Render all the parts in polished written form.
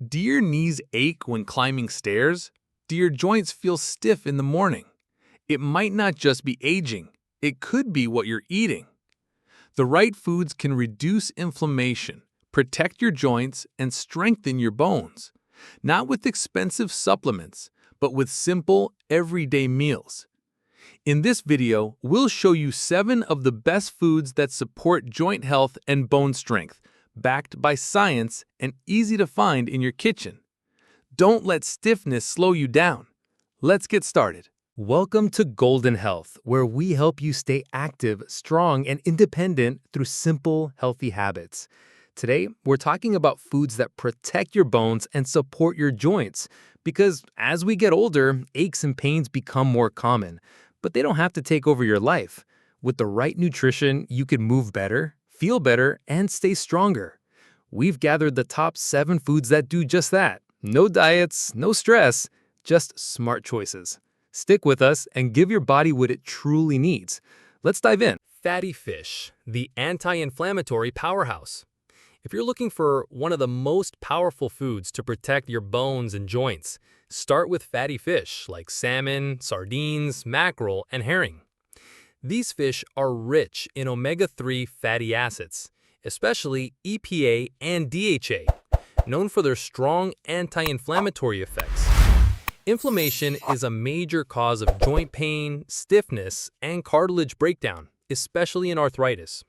Do your knees ache when climbing stairs? Do your joints feel stiff in the morning? It might not just be aging, it could be what you're eating. The right foods can reduce inflammation, protect your joints, and strengthen your bones. Not with expensive supplements, but with simple, everyday meals. In this video, we'll show you 7 of the best foods that support joint health and bone strength, backed by science and easy to find in your kitchen. Don't let stiffness slow you down. Let's get started. Welcome to Golden Health, where we help you stay active, strong, and independent through simple, healthy habits. Today, we're talking about foods that protect your bones and support your joints, because as we get older, aches and pains become more common, but they don't have to take over your life. With the right nutrition, you can move better, feel better, and stay stronger. We've gathered the top 7 foods that do just that. No diets, no stress, just smart choices. Stick with us and give your body what it truly needs. Let's dive in. Fatty fish, the anti-inflammatory powerhouse. If you're looking for one of the most powerful foods to protect your bones and joints, start with fatty fish like salmon, sardines, mackerel, and herring. These fish are rich in omega-3 fatty acids, especially EPA and DHA, known for their strong anti-inflammatory effects. Inflammation is a major cause of joint pain, stiffness, and cartilage breakdown, especially in arthritis.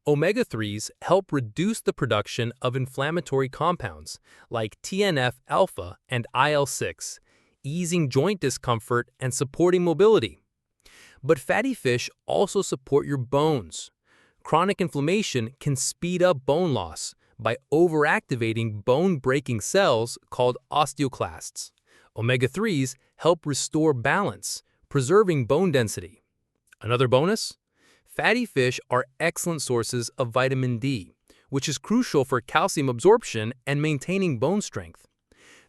Omega-3s help reduce the production of inflammatory compounds like TNF-alpha and IL-6, easing joint discomfort and supporting mobility. But fatty fish also support your bones. Chronic inflammation can speed up bone loss by overactivating bone-breaking cells called osteoclasts. Omega-3s help restore balance, preserving bone density. Another bonus? Fatty fish are excellent sources of vitamin D, which is crucial for calcium absorption and maintaining bone strength.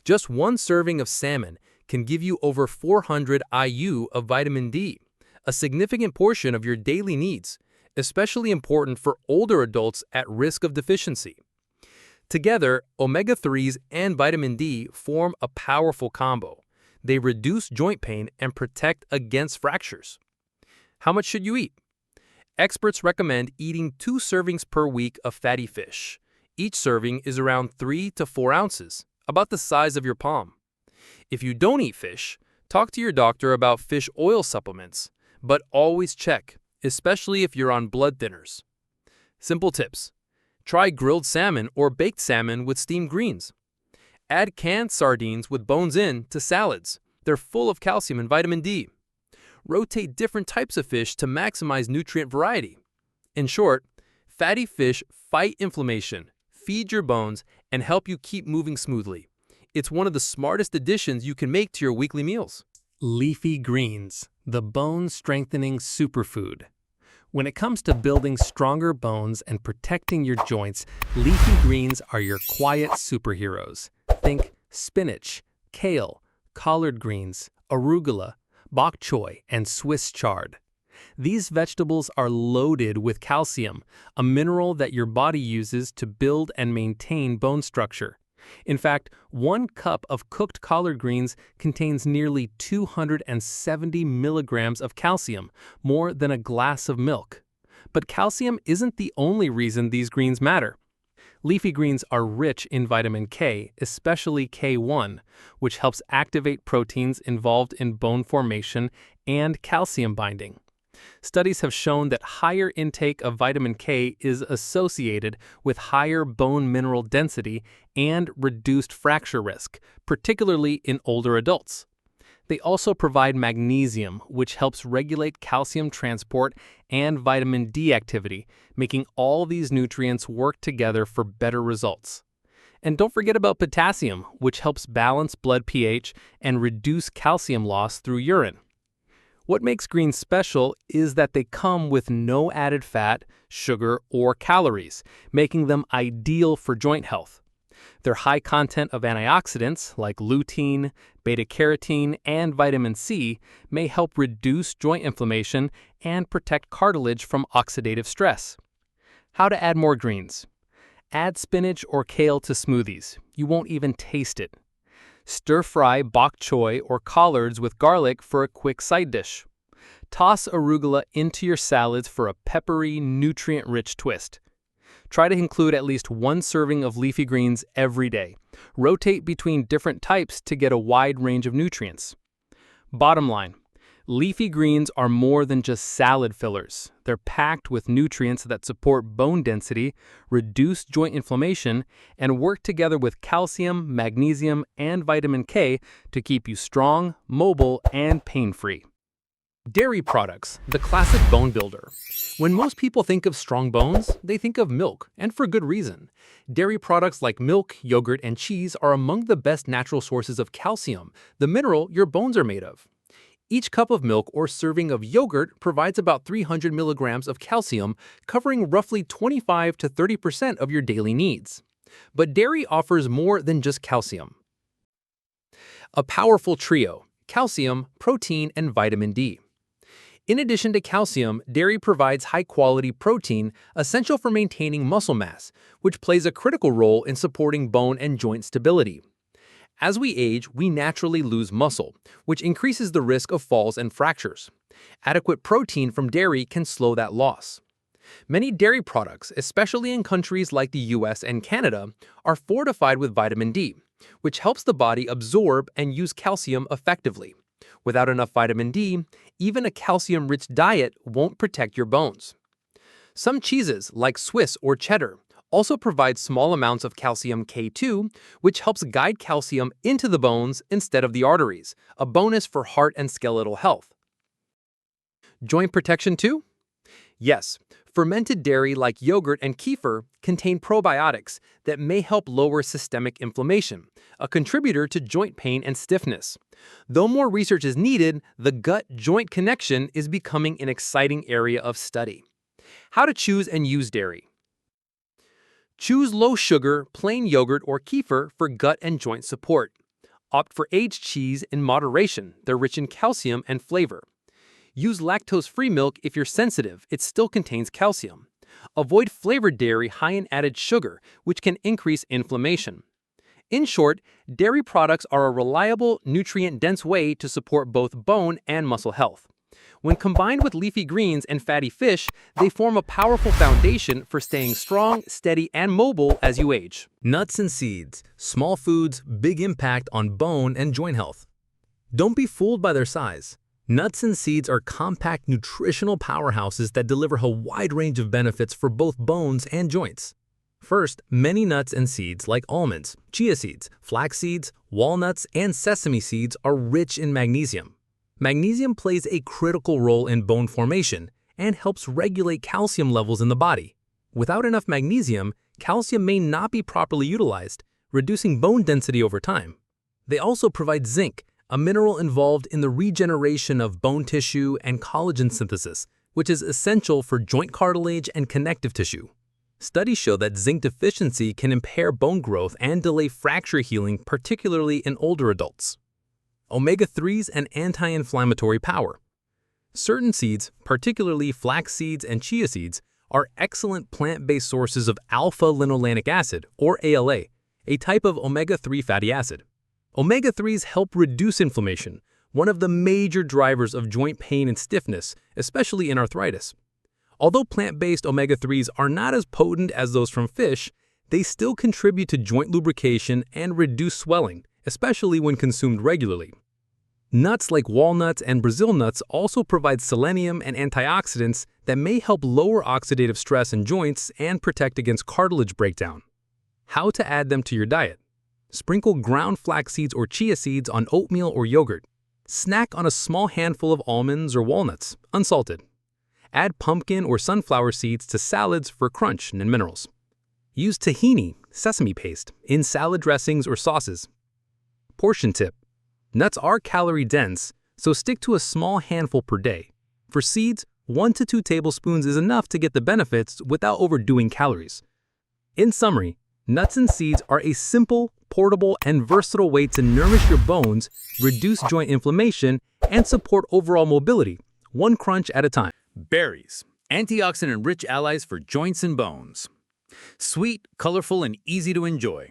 Just one serving of salmon can give you over 400 IU of vitamin D, a significant portion of your daily needs, especially important for older adults at risk of deficiency. Together, omega-3s and vitamin D form a powerful combo. They reduce joint pain and protect against fractures. How much should you eat? Experts recommend eating 2 servings per week of fatty fish. Each serving is around 3 to 4 ounces, about the size of your palm. If you don't eat fish, talk to your doctor about fish oil supplements, but always check, especially if you're on blood thinners. Simple tips. Try grilled salmon or baked salmon with steamed greens. Add canned sardines with bones in to salads. They're full of calcium and vitamin D. Rotate different types of fish to maximize nutrient variety. In short, fatty fish fight inflammation, feed your bones, and help you keep moving smoothly. It's one of the smartest additions you can make to your weekly meals. Leafy greens, the bone-strengthening superfood. When it comes to building stronger bones and protecting your joints, leafy greens are your quiet superheroes. Think spinach, kale, collard greens, arugula, bok choy, and Swiss chard. These vegetables are loaded with calcium, a mineral that your body uses to build and maintain bone structure. In fact, 1 cup of cooked collard greens contains nearly 270 milligrams of calcium, more than a glass of milk. But calcium isn't the only reason these greens matter. Leafy greens are rich in vitamin K, especially K1, which helps activate proteins involved in bone formation and calcium binding. Studies have shown that higher intake of vitamin K is associated with higher bone mineral density and reduced fracture risk, particularly in older adults. They also provide magnesium, which helps regulate calcium transport and vitamin D activity, making all these nutrients work together for better results. And don't forget about potassium, which helps balance blood pH and reduce calcium loss through urine. What makes greens special is that they come with no added fat, sugar, or calories, making them ideal for joint health. Their high content of antioxidants like lutein, beta-carotene, and vitamin C may help reduce joint inflammation and protect cartilage from oxidative stress. How to add more greens? Add spinach or kale to smoothies. You won't even taste it. Stir-fry bok choy or collards with garlic for a quick side dish. Toss arugula into your salads for a peppery, nutrient-rich twist. Try to include at least one serving of leafy greens every day. Rotate between different types to get a wide range of nutrients. Bottom line, leafy greens are more than just salad fillers. They're packed with nutrients that support bone density, reduce joint inflammation, and work together with calcium, magnesium, and vitamin K to keep you strong, mobile, and pain-free. Dairy products, the classic bone builder. When most people think of strong bones, they think of milk, and for good reason. Dairy products like milk, yogurt, and cheese are among the best natural sources of calcium, the mineral your bones are made of. Each cup of milk or serving of yogurt provides about 300 milligrams of calcium, covering roughly 25 to 30% of your daily needs. But dairy offers more than just calcium. A powerful trio: calcium, protein, and vitamin D. In addition to calcium, dairy provides high-quality protein essential for maintaining muscle mass, which plays a critical role in supporting bone and joint stability. As we age, we naturally lose muscle, which increases the risk of falls and fractures. Adequate protein from dairy can slow that loss. Many dairy products, especially in countries like the US and Canada, are fortified with vitamin D, which helps the body absorb and use calcium effectively. Without enough vitamin D, even a calcium-rich diet won't protect your bones. Some cheeses, like Swiss or cheddar, also provide small amounts of calcium K2, which helps guide calcium into the bones instead of the arteries, a bonus for heart and skeletal health. Joint protection too? Yes, fermented dairy like yogurt and kefir contain probiotics that may help lower systemic inflammation, a contributor to joint pain and stiffness. Though more research is needed, the gut-joint connection is becoming an exciting area of study. How to choose and use dairy. Choose low-sugar, plain yogurt or kefir for gut and joint support. Opt for aged cheese in moderation. They're rich in calcium and flavor. Use lactose-free milk if you're sensitive. It still contains calcium. Avoid flavored dairy high in added sugar, which can increase inflammation. In short, dairy products are a reliable, nutrient-dense way to support both bone and muscle health. When combined with leafy greens and fatty fish, they form a powerful foundation for staying strong, steady, and mobile as you age. Nuts and seeds, small foods, big impact on bone and joint health. Don't be fooled by their size. Nuts and seeds are compact nutritional powerhouses that deliver a wide range of benefits for both bones and joints. First, many nuts and seeds like almonds, chia seeds, flax seeds, walnuts, and sesame seeds are rich in magnesium. Magnesium plays a critical role in bone formation and helps regulate calcium levels in the body. Without enough magnesium, calcium may not be properly utilized, reducing bone density over time. They also provide zinc, a mineral involved in the regeneration of bone tissue and collagen synthesis, which is essential for joint cartilage and connective tissue. Studies show that zinc deficiency can impair bone growth and delay fracture healing, particularly in older adults. Omega-3s and anti-inflammatory power. Certain seeds, particularly flax seeds and chia seeds, are excellent plant-based sources of alpha-linolenic acid, or ALA, a type of omega-3 fatty acid. Omega-3s help reduce inflammation, one of the major drivers of joint pain and stiffness, especially in arthritis. Although plant-based omega-3s are not as potent as those from fish, they still contribute to joint lubrication and reduce swelling, especially when consumed regularly. Nuts like walnuts and Brazil nuts also provide selenium and antioxidants that may help lower oxidative stress in joints and protect against cartilage breakdown. How to add them to your diet. Sprinkle ground flax seeds or chia seeds on oatmeal or yogurt. Snack on a small handful of almonds or walnuts, unsalted. Add pumpkin or sunflower seeds to salads for crunch and minerals. Use tahini, sesame paste, in salad dressings or sauces. Portion tip. Nuts are calorie-dense, so stick to a small handful per day. For seeds, 1 to 2 tablespoons is enough to get the benefits without overdoing calories. In summary, nuts and seeds are a simple, portable, and versatile way to nourish your bones, reduce joint inflammation, and support overall mobility, one crunch at a time. Berries, antioxidant-rich allies for joints and bones. Sweet, colorful, and easy to enjoy.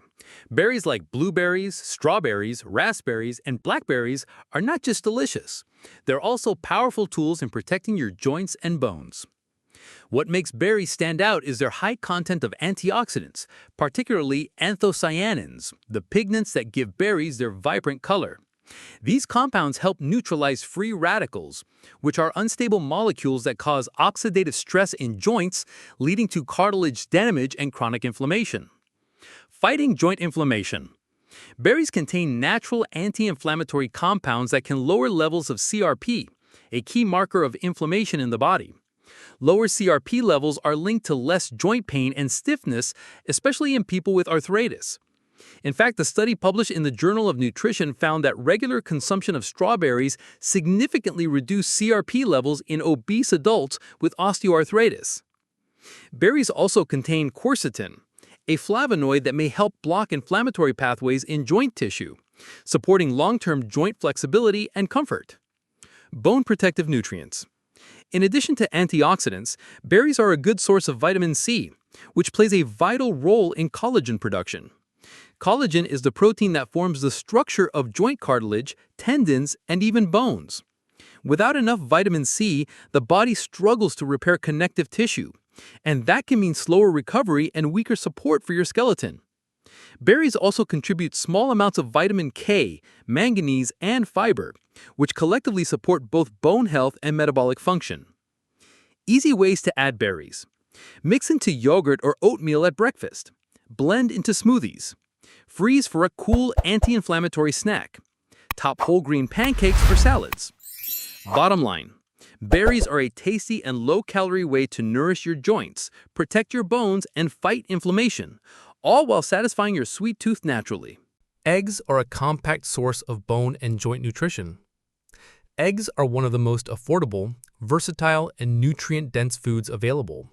Berries like blueberries, strawberries, raspberries, and blackberries are not just delicious. They're also powerful tools in protecting your joints and bones. What makes berries stand out is their high content of antioxidants, particularly anthocyanins, the pigments that give berries their vibrant color. These compounds help neutralize free radicals, which are unstable molecules that cause oxidative stress in joints, leading to cartilage damage and chronic inflammation. Fighting joint inflammation. Berries contain natural anti-inflammatory compounds that can lower levels of CRP, a key marker of inflammation in the body. Lower CRP levels are linked to less joint pain and stiffness, especially in people with arthritis. In fact, a study published in the Journal of Nutrition found that regular consumption of strawberries significantly reduced CRP levels in obese adults with osteoarthritis. Berries also contain quercetin, a flavonoid that may help block inflammatory pathways in joint tissue, supporting long-term joint flexibility and comfort. Bone protective nutrients. In addition to antioxidants, berries are a good source of vitamin C, which plays a vital role in collagen production. Collagen is the protein that forms the structure of joint cartilage, tendons, and even bones. Without enough vitamin C, the body struggles to repair connective tissue, and that can mean slower recovery and weaker support for your skeleton. Berries also contribute small amounts of vitamin K, manganese, and fiber, which collectively support both bone health and metabolic function. Easy ways to add berries. Mix into yogurt or oatmeal at breakfast. Blend into smoothies. Freeze for a cool anti-inflammatory snack. Top whole grain pancakes or salads. Bottom line, berries are a tasty and low-calorie way to nourish your joints, protect your bones, and fight inflammation, all while satisfying your sweet tooth naturally. Eggs are a compact source of bone and joint nutrition. Eggs are one of the most affordable, versatile, and nutrient-dense foods available.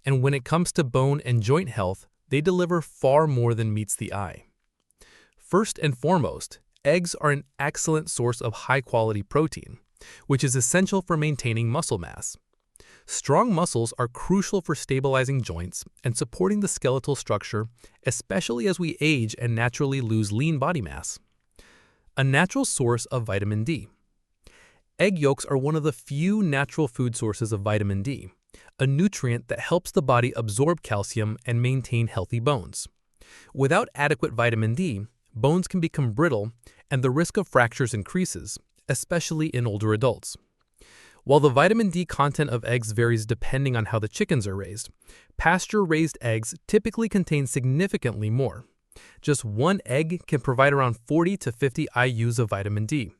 And when it comes to bone and joint health, they deliver far more than meets the eye. First and foremost, eggs are an excellent source of high-quality protein, which is essential for maintaining muscle mass. Strong muscles are crucial for stabilizing joints and supporting the skeletal structure, especially as we age and naturally lose lean body mass. A natural source of vitamin D. Egg yolks are one of the few natural food sources of vitamin D, a nutrient that helps the body absorb calcium and maintain healthy bones. Without adequate vitamin D, bones can become brittle and the risk of fractures increases, especially in older adults. While the vitamin D content of eggs varies depending on how the chickens are raised, pasture-raised eggs typically contain significantly more. Just one egg can provide around 40 to 50 IUs of vitamin D,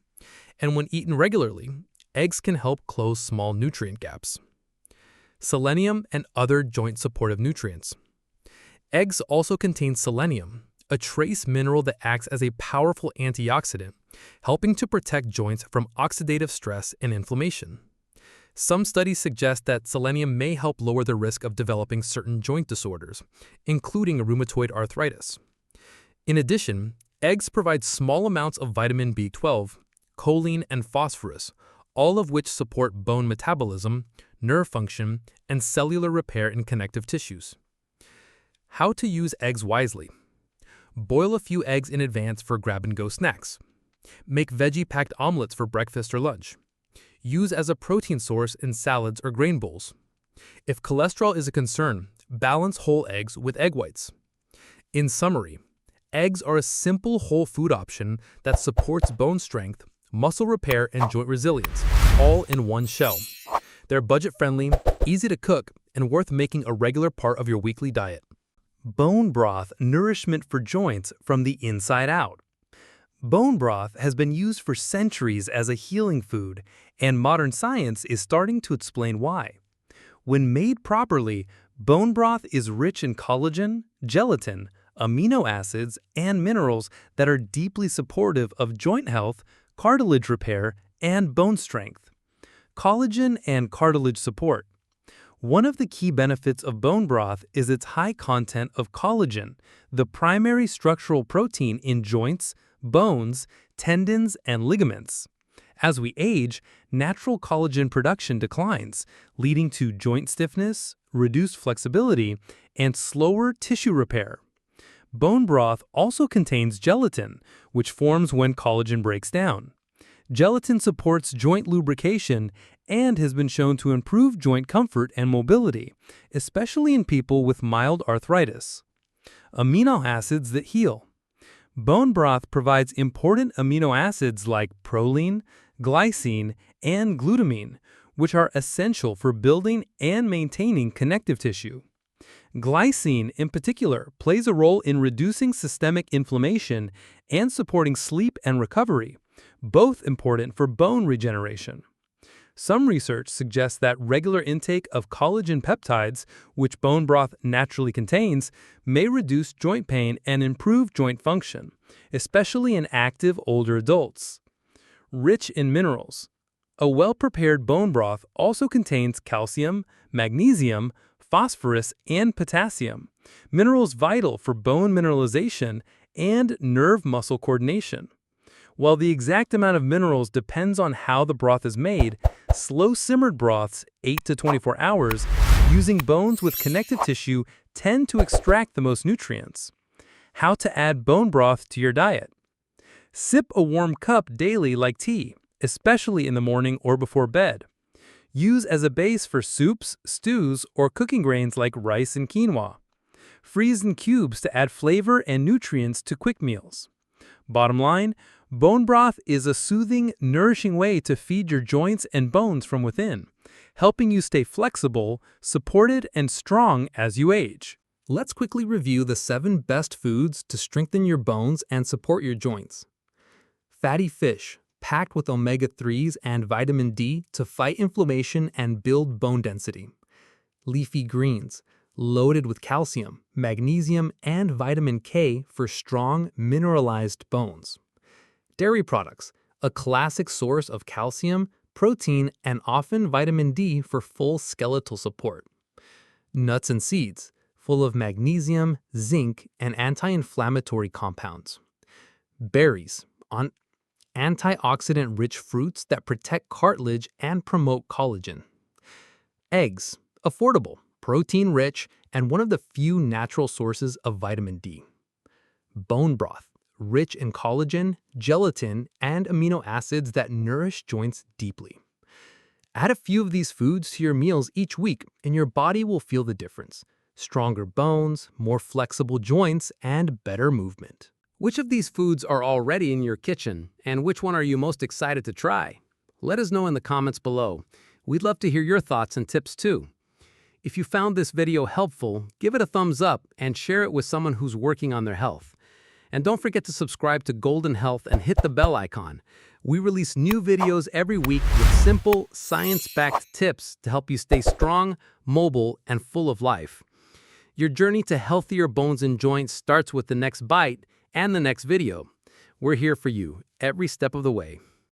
and when eaten regularly, eggs can help close small nutrient gaps. Selenium and other joint supportive nutrients. Eggs also contain selenium, a trace mineral that acts as a powerful antioxidant, helping to protect joints from oxidative stress and inflammation. Some studies suggest that selenium may help lower the risk of developing certain joint disorders, including rheumatoid arthritis. In addition, eggs provide small amounts of vitamin B12, choline, and phosphorus, all of which support bone metabolism, nerve function, and cellular repair in connective tissues. How to use eggs wisely. Boil a few eggs in advance for grab-and-go snacks. Make veggie-packed omelets for breakfast or lunch. Use as a protein source in salads or grain bowls. If cholesterol is a concern, balance whole eggs with egg whites. In summary, eggs are a simple whole food option that supports bone strength, muscle repair, and joint resilience, all in one shell. They're budget-friendly, easy to cook, and worth making a regular part of your weekly diet. Bone broth, nourishment for joints from the inside out. Bone broth has been used for centuries as a healing food, and modern science is starting to explain why. When made properly, bone broth is rich in collagen, gelatin, amino acids, and minerals that are deeply supportive of joint health, cartilage repair, and bone strength. Collagen and cartilage support. One of the key benefits of bone broth is its high content of collagen, the primary structural protein in joints, bones, tendons, and ligaments. As we age, natural collagen production declines, leading to joint stiffness, reduced flexibility, and slower tissue repair. Bone broth also contains gelatin, which forms when collagen breaks down. Gelatin supports joint lubrication and has been shown to improve joint comfort and mobility, especially in people with mild arthritis. Amino acids that heal. Bone broth provides important amino acids like proline, glycine, and glutamine, which are essential for building and maintaining connective tissue. Glycine, in particular, plays a role in reducing systemic inflammation and supporting sleep and recovery, both important for bone regeneration. Some research suggests that regular intake of collagen peptides, which bone broth naturally contains, may reduce joint pain and improve joint function, especially in active older adults. Rich in minerals. A well-prepared bone broth also contains calcium, magnesium, phosphorus, and potassium, minerals vital for bone mineralization and nerve-muscle coordination. While the exact amount of minerals depends on how the broth is made, slow-simmered broths, 8 to 24 hours, using bones with connective tissue tend to extract the most nutrients. How to add bone broth to your diet. Sip a warm cup daily like tea, especially in the morning or before bed. Use as a base for soups, stews, or cooking grains like rice and quinoa. Freeze in cubes to add flavor and nutrients to quick meals. Bottom line, bone broth is a soothing, nourishing way to feed your joints and bones from within, helping you stay flexible, supported, and strong as you age. Let's quickly review the 7 best foods to strengthen your bones and support your joints. Fatty fish, packed with omega-3s and vitamin D to fight inflammation and build bone density. Leafy greens, loaded with calcium, magnesium, and vitamin K for strong, mineralized bones. Dairy products, a classic source of calcium, protein, and often vitamin D for full skeletal support. Nuts and seeds, full of magnesium, zinc, and anti-inflammatory compounds. Berries, antioxidant-rich fruits that protect cartilage and promote collagen. Eggs, affordable, protein-rich, and one of the few natural sources of vitamin D. Bone broth, rich in collagen, gelatin, and amino acids that nourish joints deeply. Add a few of these foods to your meals each week, and your body will feel the difference. Stronger bones, more flexible joints, and better movement. Which of these foods are already in your kitchen, and which one are you most excited to try? Let us know in the comments below. We'd love to hear your thoughts and tips too. If you found this video helpful, give it a thumbs up and share it with someone who's working on their health. And don't forget to subscribe to Golden Health and hit the bell icon. We release new videos every week with simple, science-backed tips to help you stay strong, mobile, and full of life. Your journey to healthier bones and joints starts with the next bite and the next video. We're here for you every step of the way.